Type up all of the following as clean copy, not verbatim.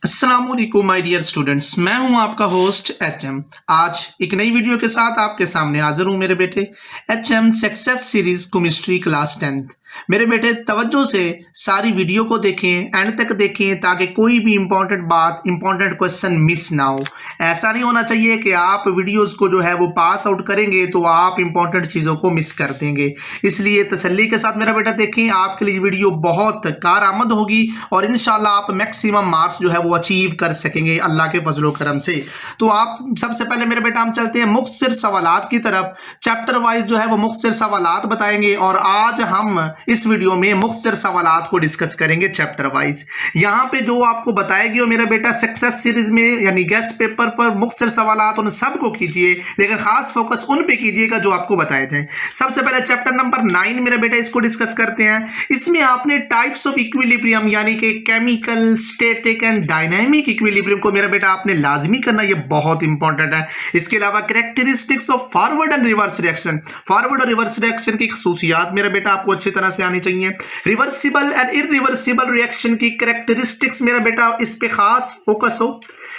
अस्सलाम वालेकुम my dear students, मैं हूं आपका होस्ट एचएम। आज एक नई वीडियो के साथ आपके सामने हाजिर हूं मेरे बेटे। HM success series chemistry class 10th। मेरे बेटे तवज्जो से सारी वीडियो को देखें, एंड तक देखें ताकि कोई भी इंपॉर्टेंट बात, इंपॉर्टेंट क्वेश्चन मिस ना हो। ऐसा नहीं होना चाहिए कि आप वीडियोस को जो है वो पास आउट करेंगे तो आप इंपॉर्टेंट चीज़ों को मिस कर देंगे। इसलिए तसल्ली के साथ मेरा बेटा देखें, आपके लिए वीडियो बहुत कारआमद होगी और इंशाल्लाह आप मैक्सिमम मार्क्स जो है वो अचीव कर सकेंगे अल्लाह के फजलो करम से। तो आप सबसे पहले मेरे बेटा हम चलते हैं मुख्तसर सवालात की तरफ। चैप्टर वाइज जो है वो मुख्तसर सवालात बताएंगे और आज हम इस वीडियो में मुख्तसर सवालात को डिस्कस करेंगे चैप्टर वाइज। यहाँ पे जो आपको बताएगी वो मेरा बेटा सक्सेस सीरीज में यानी गेस्ट पेपर पर मुख्तसर सवालात उन सबको कीजिए, लेकिन खास फोकस उन पे कीजिएगा जो आपको बताए जाए। सबसे पहले चैप्टर नंबर 9 मेरा बेटा इसको डिस्कस करते हैं। इसमें आपने टाइप्स ऑफ इक्विलिब्रियम यानी कि chemical, static and dynamic equilibrium को मेरा बेटा आपने लाजमी करना, ये बहुत इंपॉर्टेंट है। इसके अलावा characteristics of forward and reverse reaction, forward और रिवर्स रिएक्शन की खसूसियात मेरा बेटा आपको अच्छी तरह से आनी चाहिए। रिवर्सिबल एंड इरिवर्सिबल रिएक्शन की कैरेक्टरिस्टिक्स मेरा बेटा इस पे खास फोकस हो,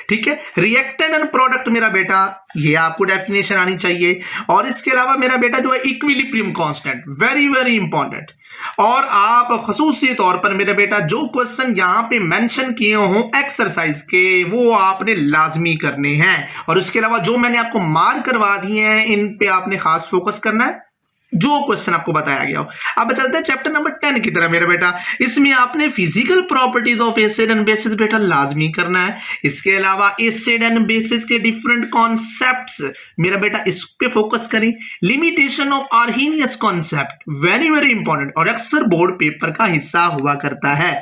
ठीक है। रिएक्टेंट एंड प्रोडक्ट मेरा बेटा ये आपको डेफिनेशन आनी चाहिए। और इसके अलावा मेरा बेटा जो है equilibrium constant, very very important. और आप खसूसी तौर पर मेरा बेटा जो क्वेश्चन यहाँ पे मेंशन किए हों एक्सरसाइज के वो आपने लाजमी करने हैं। और उसके अलावा जो मैंने आपको मार्क करवा दिए हैं इन पे आपने खास फोकस करना है जो क्वेश्चन आपको बताया गया हो। अब चलते हैं चैप्टर नंबर 10 की तरह मेरा बेटा। इसमें आपने physical properties of acid and bases बेटा लाजमी करना है। इसके अलावा एसिड एंड बेसिस के डिफरेंट कॉन्सेप्ट्स मेरा बेटा इस पे फोकस करें। Limitation of Arrhenius concept very very important और अक्सर बोर्ड पेपर का हिस्सा हुआ करता है।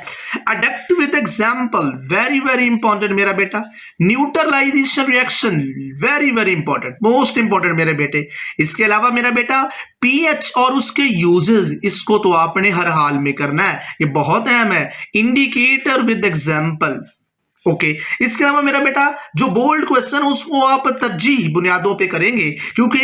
Adept with example very very important मेरा बेटा। Neutralisation reaction very very important, most important मेरे बेटे। इसके अलावा मेरा बेटा पीएच और उसके यूजेस, इसको तो आपने हर हाल में करना है, ये बहुत अहम है। Indicator with example, okay. इसके अलावा मेरा बेटा जो बोल्ड क्वेश्चन उसको आप तरजीह बुनियादों पे करेंगे, क्योंकि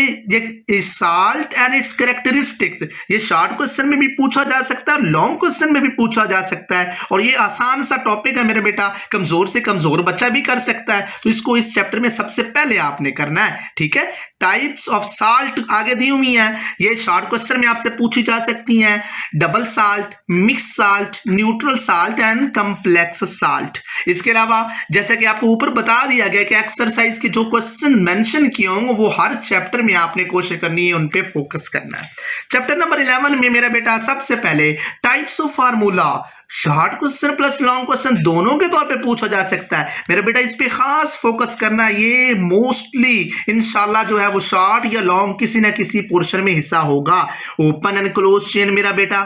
ये साल्ट एंड इट्स कैरेक्टरिस्टिक्स ये शॉर्ट क्वेश्चन में भी पूछा जा सकता है, लॉन्ग क्वेश्चन में भी पूछा जा सकता है। और ये आसान सा टॉपिक है मेरा बेटा, कमजोर से कमजोर बच्चा भी कर सकता है। तो इसको इस चैप्टर में सबसे पहले आपने करना है, ठीक है। टाइप्स ऑफ साल्ट आगे दी हुई है, ये शॉर्ट क्वेश्चन में आपसे पूछी जा सकती हैं। Double salt, mix salt, neutral salt and complex salt. इसके अलावा जैसे कि आपको ऊपर बता दिया गया कि एक्सरसाइज के जो क्वेश्चन मेंशन किए होंगे वो हर चैप्टर में आपने कोशिश करनी है, उन पे फोकस करना है। चैप्टर नंबर 11 में मेरा बेटा सबसे पहले types of formula, short question plus long question दोनों के तौर पे पूछा जा सकता है मेरा बेटा, इस पे खास फोकस करना है। ये मोस्टली इंशाल्लाह जो है वो शॉर्ट या लॉन्ग किसी ना किसी पोर्शन में हिस्सा होगा। ओपन एंड क्लोज चेन मेरा बेटा,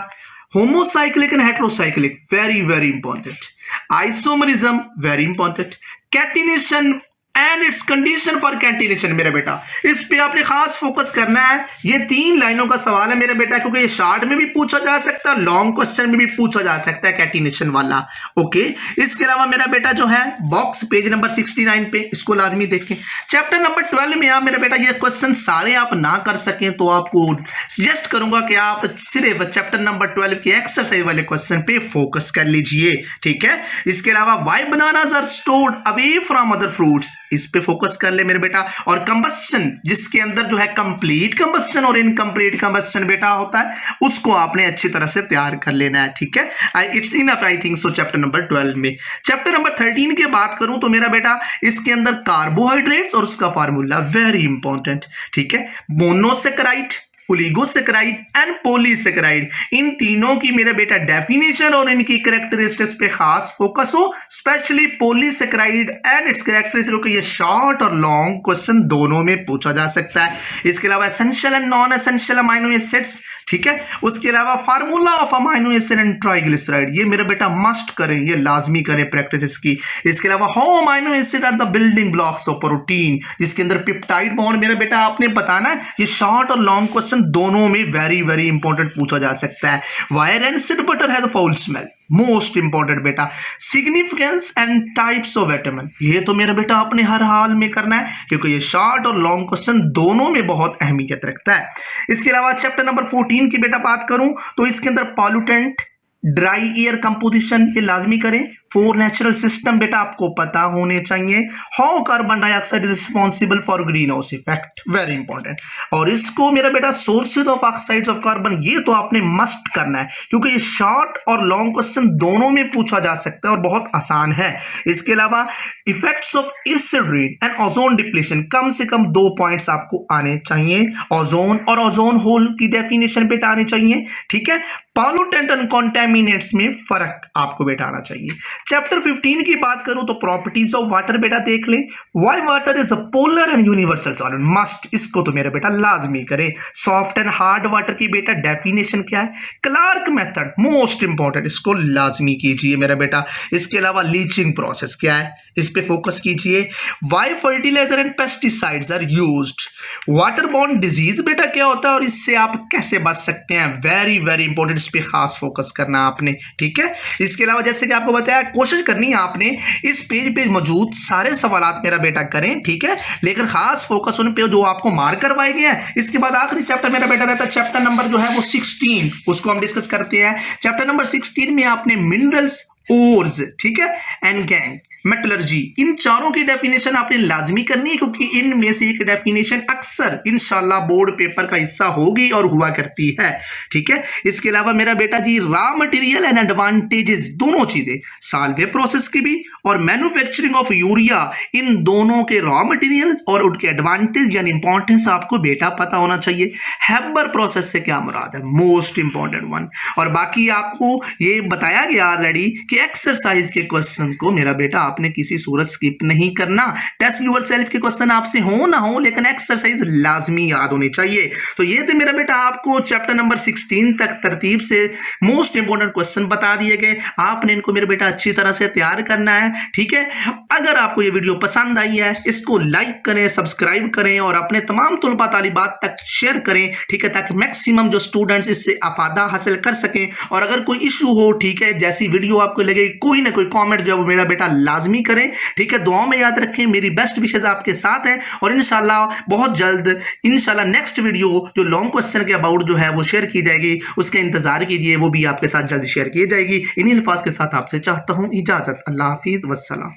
homocyclic and heterocyclic very very important. Isomerism very important. Catenation and it's condition for catenation मेरा बेटा, इस पे आपने खास फोकस करना है। ये 3 लाइनों का सवाल है मेरा बेटा, क्योंकि ये शॉर्ट में भी पूछा जा सकता है, लॉन्ग क्वेश्चन में भी पूछा जा सकता है कैटिनेशन वाला, ओके। इसके अलावा मेरा बेटा जो है बॉक्स पेज नंबर 69 पे इसको लाजमी देखें। चैप्टर नंबर 12 में आप मेरा बेटा ये क्वेश्चन सारे आप ना कर सकें तो आपको सजेस्ट करूंगा कि आप सिर्फ चैप्टर नंबर 12 के एक्सरसाइज वाले क्वेश्चन पे फोकस कर लीजिए, ठीक है। इसके अलावा why bananas are stored away from other fruits, इस पे फोकस कर ले मेरे बेटा। और कंबस्शन जिसके अंदर जो है कंप्लीट कंबस्शन और इनकम्प्लीट कंबस्शन बेटा होता है, उसको आपने अच्छी तरह से तैयार कर लेना है, ठीक है। It's enough I think so chapter number 12 में। चैप्टर नंबर 13 की बात करूं तो मेरा बेटा इसके अंदर कार्बोहाइड्रेट्स और उसका फार्मूला वेरी इंपॉर्टेंट, ठीक है। मोनोसेकेराइड, ओलिगोसेकेराइड एंड पॉलीसेकेराइड, इन तीनों की मेरा बेटा डेफिनेशन और इनकी कैरेक्टरिस्टिक्स पे खास फोकस हो, specially polysaccharide and it's characteristics, क्योंकि ये शॉर्ट और लॉन्ग क्वेश्चन दोनों में पूछा जा सकता है। इसके अलावा essential and non essential amino acids, ठीक है। उसके अलावा formula of amino acid and triglyceride, ये मेरा बेटा मस्ट करें, ये लाजमी करें प्रैक्टिस इसकी। इसके अलावा how amino acid are the building blocks of protein, जिसके अंदर पेप्टाइड बॉन्ड मेरा बेटा आपने बताना है। ये शॉर्ट और लॉन्ग क्वेश्चन दोनों में वेरी वेरी इंपॉर्टेंट पूछा जा सकता है। Why rancid butter has a foul smell, most important बेटा। Significance and types of vitamin, ये तो मेरा बेटा आपने हर हाल में करना है, क्योंकि ये शॉर्ट और लॉन्ग क्वेश्चन दोनों में बहुत अहमियत रखता है। इसके अलावा चैप्टर नंबर 14 की बेटा बात करूं तो इसके अंदर पॉल्यूटेंट, ड्राई एयर कंपोजिशन ये लाजमी करें। 4 नेचुरल सिस्टम बेटा आपको पता होने चाहिए। How carbon dioxide responsible for green house effect, very important. और इसको मेरा बेटा sources of oxides of carbon, ये तो आपने मस्ट करना है क्योंकि ये शॉर्ट और लॉन्ग क्वेश्चन दोनों में पूछा जा सकता है और बहुत आसान है। इसके अलावा effects of acid rain and ozone depletion, कम से कम 2 पॉइंट्स आपको आने चाहिए। ओजोन और ओजोन होल की डेफिनेशन बेटा आनी चाहिए, ठीक है। पॉल्यूटेंट एंड कॉन्टेमिनेंट्स में फर्क आपको बेटा आना चाहिए। चैप्टर 15 की बात करूं तो प्रॉपर्टीज ऑफ वाटर बेटा देख ले। Why water is a polar and universal solid, must, इसको तो मेरे बेटा लाजमी करें। सॉफ्ट एंड हार्ड वाटर की बेटा डेफिनेशन क्या है? क्लार्क मेथड, मोस्ट इंपॉर्टेंट, इसको लाजमी कीजिए मेरा बेटा। इसके अलावा लीचिंग प्रोसेस क्या है, इस पे फोकस कीजिए। Why fertiliser and pesticides are used, water borne disease बेटा क्या होता है और इससे आप कैसे बच सकते हैं, वेरी वेरी इंपॉर्टेंट, इस पे खास फोकस करना आपने, ठीक है। इसके अलावा जैसे कि आपको बताया, कोशिश करनी है आपने इस पेज पे मौजूद सारे सवालात मेरा बेटा करें, ठीक है, लेकिन खास फोकस उन पे जो आपको मार्क करवाए गए हैं। इसके बाद आखिरी चैप्टर मेरा बेटा रहता है चैप्टर नंबर जो है वो 16, उसको हम डिस्कस करते हैं। चैप्टर नंबर 16 में आपने मिनरल्स, ओर्स, ठीक है, एंड गैंग, मेटलर्जी, इन चारों की डेफिनेशन आपने लाजमी करनी है क्योंकि इनमें से एक डेफिनेशन अक्सर इंशाल्लाह बोर्ड पेपर का हिस्सा होगी और हुआ करती है, ठीक है। इसके अलावा मेरा बेटा जी रॉ मटेरियल एंड एडवांटेजेस, दोनों चीजें, साल्वे प्रोसेस की भी और मैन्युफैक्चरिंग ऑफ यूरिया, इन दोनों के रॉ मटेरियल और उनके एडवांटेज यानी इंपॉर्टेंस आपको बेटा पता होना चाहिए। हैबर प्रोसेस से क्या मुराद है, मोस्ट इंपॉर्टेंट वन। और बाकी आपको ये बताया गया ऑलरेडी कि एक्सरसाइज के क्वेश्चन को मेरा बेटा आपने किसी सूरत स्किप नहीं करना। टेस्ट योरसेल्फ के क्वेश्चन आपसे हो ना हो लेकिन एक्सरसाइज लाजमी याद होनी चाहिए। तो ये थे मेरा बेटा आपको चैप्टर नंबर 16 तक तरतीब से मोस्ट इंपॉर्टेंट क्वेश्चन बता दिए गए। आपने इनको मेरे बेटा अच्छी तरह से तैयार करना है, ठीक है। अगर आपको ये वीडियो पसंद आई है इसको लाइक करें, सब्सक्राइब करें और अपने तमाम तुलबा तालिबात तक शेयर करें, ठीक है, ताकि मैक्सिमम जो स्टूडेंट्स इससे अफादा हासिल कर सकें। और अगर कोई इशू हो, ठीक है, जैसी वीडियो आपको लगे, कोई ना कोई कमेंट जो मेरा बेटा लाजमी करें, ठीक है। दुआओं में याद रखें, मेरी बेस्ट विशेष आपके साथ है और इंशाल्लाह बहुत जल्द इंशाल्लाह नेक्स्ट वीडियो जो लॉन्ग क्वेश्चन के अबाउट जो है वो शेयर की जाएगी, उसका इंतजार कीजिए, वो भी आपके साथ जल्द शेयर की जाएगी। इन्हीं अल्फाज के साथ आपसे चाहता हूं इजाजत, अल्लाह हाफिज, वस्सलाम।